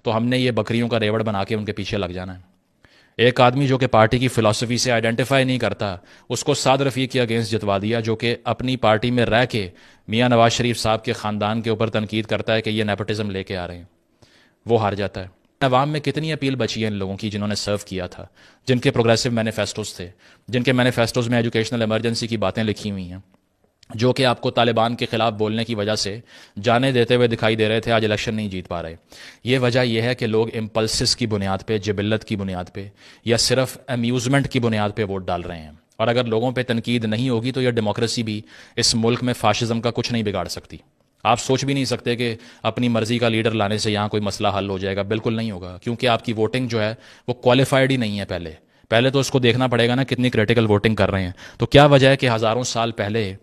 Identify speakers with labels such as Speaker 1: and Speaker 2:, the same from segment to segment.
Speaker 1: تو ہم نے یہ بکریوں کا ریوڑ بنا کے ان کے پیچھے لگ جانا ہے؟ ایک آدمی جو کہ پارٹی کی فلسفی سے آئیڈینٹیفائی نہیں کرتا، اس کو سعد رفیق کے اگینسٹ جتوا دیا، جو کہ اپنی پارٹی میں رہ کے میاں نواز شریف صاحب کے خاندان کے اوپر تنقید کرتا ہے کہ یہ نیپوٹزم لے کے آ رہے ہیں، وہ ہار جاتا ہے۔ عوام میں کتنی اپیل بچی ہے ان لوگوں کی جنہوں نے سرو کیا تھا، جن کے پروگریسو مینیفیسٹوز تھے، جن کے مینیفیسٹوز میں ایجوکیشنل ایمرجنسی کی باتیں لکھی ہوئی ہیں، جو کہ آپ کو طالبان کے خلاف بولنے کی وجہ سے جانے دیتے ہوئے دکھائی دے رہے تھے، آج الیکشن نہیں جیت پا رہے۔ یہ وجہ یہ ہے کہ لوگ امپلسز کی بنیاد پہ، جبلت کی بنیاد پہ، یا صرف امیوزمنٹ کی بنیاد پہ ووٹ ڈال رہے ہیں، اور اگر لوگوں پہ تنقید نہیں ہوگی تو یہ ڈیموکریسی بھی اس ملک میں فاشزم کا کچھ نہیں بگاڑ سکتی۔ آپ سوچ بھی نہیں سکتے کہ اپنی مرضی کا لیڈر لانے سے یہاں کوئی مسئلہ حل ہو جائے گا، بالکل نہیں ہوگا، کیونکہ آپ کی ووٹنگ جو ہے وہ کوالیفائڈ ہی نہیں ہے۔ پہلے تو اس کو دیکھنا پڑے گا نا کتنی کریٹیکل ووٹنگ کر رہے ہیں۔ تو کیا وجہ ہے کہ ہزاروں سال پہلے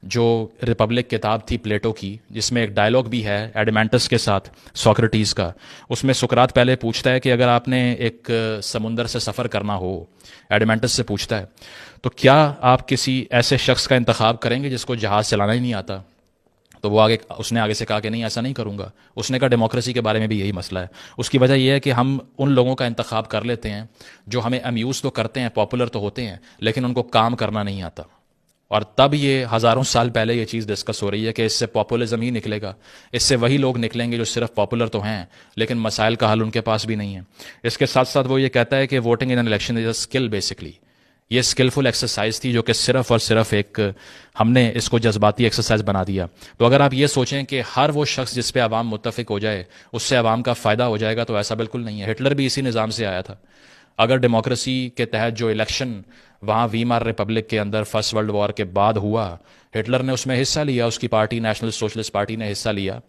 Speaker 1: جو ریپبلک کتاب تھی پلیٹو کی، جس میں ایک ڈائلاگ بھی ہے ایڈمینٹس کے ساتھ سوکریٹیز کا، اس میں سقراط پہلے پوچھتا ہے کہ اگر آپ نے ایک سمندر سے سفر کرنا ہو، ایڈمینٹس سے پوچھتا ہے، تو کیا آپ کسی ایسے شخص کا انتخاب کریں گے جس کو جہاز چلانا ہی نہیں آتا؟ تو وہ اس نے آگے سے کہا کہ نہیں، ایسا نہیں کروں گا۔ اس نے کہا ڈیموکریسی کے بارے میں بھی یہی مسئلہ ہے۔ اس کی وجہ یہ ہے کہ ہم ان لوگوں کا انتخاب کر لیتے ہیں جو ہمیں امیوز تو کرتے ہیں، پاپولر تو ہوتے ہیں، لیکن ان کو کام کرنا نہیں آتا۔ اور تب یہ ہزاروں سال پہلے یہ چیز ڈسکس ہو رہی ہے کہ اس سے پاپولزم ہی نکلے گا، اس سے وہی لوگ نکلیں گے جو صرف پاپولر تو ہیں لیکن مسائل کا حل ان کے پاس بھی نہیں ہے۔ اس کے ساتھ ساتھ وہ یہ کہتا ہے کہ voting in an election is a skill basically. یہ اسکلفل ایکسرسائز تھی جو کہ صرف اور صرف ایک ہم نے اس کو جذباتی ایکسرسائز بنا دیا۔ تو اگر آپ یہ سوچیں کہ ہر وہ شخص جس پہ عوام متفق ہو جائے اس سے عوام کا فائدہ ہو جائے گا، تو ایسا بالکل نہیں ہے۔ ہٹلر بھی اسی نظام سے آیا تھا۔ اگر ڈیموکریسی کے تحت جو الیکشن وہاں ویمار ریپبلک کے اندر فرسٹ ورلڈ وار کے بعد ہوا، ہٹلر نے اس میں حصہ لیا، اس کی پارٹی نیشنل سوشلسٹ پارٹی نے حصہ لیا،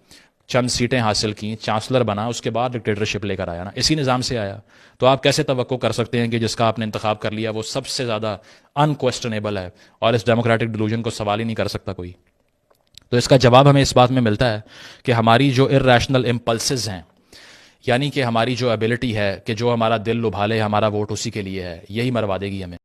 Speaker 1: چند سیٹیں حاصل کیں، چانسلر بنا، اس کے بعد ڈکٹیٹرشپ لے کر آیا نا، اسی نظام سے آیا۔ تو آپ کیسے توقع کر سکتے ہیں کہ جس کا آپ نے انتخاب کر لیا وہ سب سے زیادہ انکویسٹنیبل ہے اور اس ڈیموکریٹک ڈیلوژن کو سوال ہی نہیں کر سکتا کوئی؟ تو اس کا جواب ہمیں اس بات میں ملتا ہے کہ ہماری جو ارریشنل امپلسز ہیں، یعنی کہ ہماری جو ایبلٹی ہے کہ جو ہمارا دل لبھا لے، ہمارا ووٹ اسی کے لیے ہے، یہی مروا دے گی ہمیں۔